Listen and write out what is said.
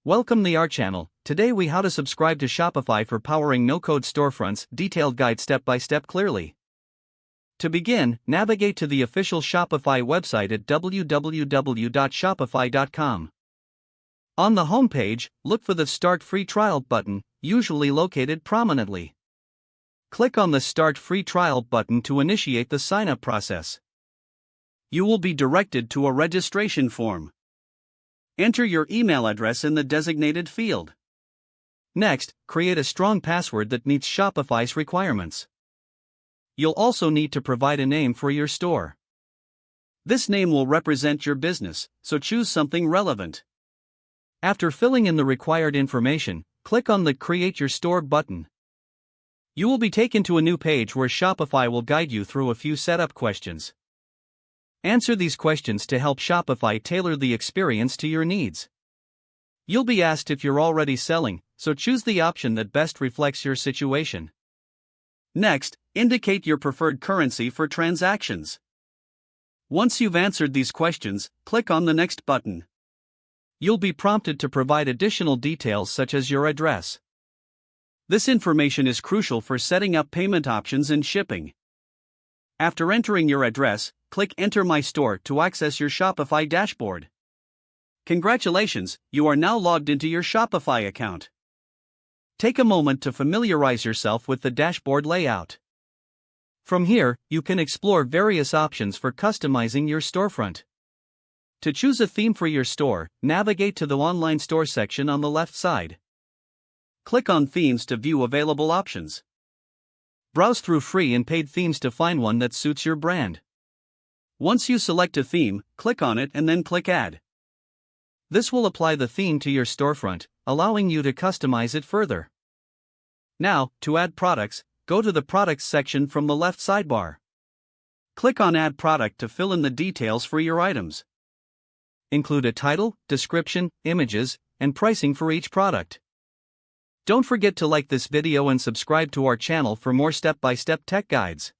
Welcome to our channel. Today we how to subscribe to Shopify for powering no-code storefronts, detailed guide step by step clearly. To begin, navigate to the official Shopify website at www.shopify.com. On the homepage, look for the Start Free Trial button, usually located prominently. Click on the Start Free Trial button to initiate the sign-up process. You will be directed to a registration form. Enter your email address in the designated field. Next, create a strong password that meets Shopify's requirements. You'll also need to provide a name for your store. This name will represent your business, so choose something relevant. After filling in the required information, click on the Create Your Store button. You will be taken to a new page where Shopify will guide you through a few setup questions. Answer these questions to help Shopify tailor the experience to your needs. You'll be asked if you're already selling, so choose the option that best reflects your situation. Next, indicate your preferred currency for transactions. Once you've answered these questions, click on the Next button. You'll be prompted to provide additional details such as your address. This information is crucial for setting up payment options and shipping. After entering your address, click Enter My Store to access your Shopify dashboard. Congratulations, you are now logged into your Shopify account. Take a moment to familiarize yourself with the dashboard layout. From here, you can explore various options for customizing your storefront. To choose a theme for your store, navigate to the Online Store section on the left side. Click on Themes to view available options. Browse through free and paid themes to find one that suits your brand. Once you select a theme, click on it and then click Add. This will apply the theme to your storefront, allowing you to customize it further. Now, to add products, go to the Products section from the left sidebar. Click on Add Product to fill in the details for your items. Include a title, description, images, and pricing for each product. Don't forget to like this video and subscribe to our channel for more step-by-step tech guides.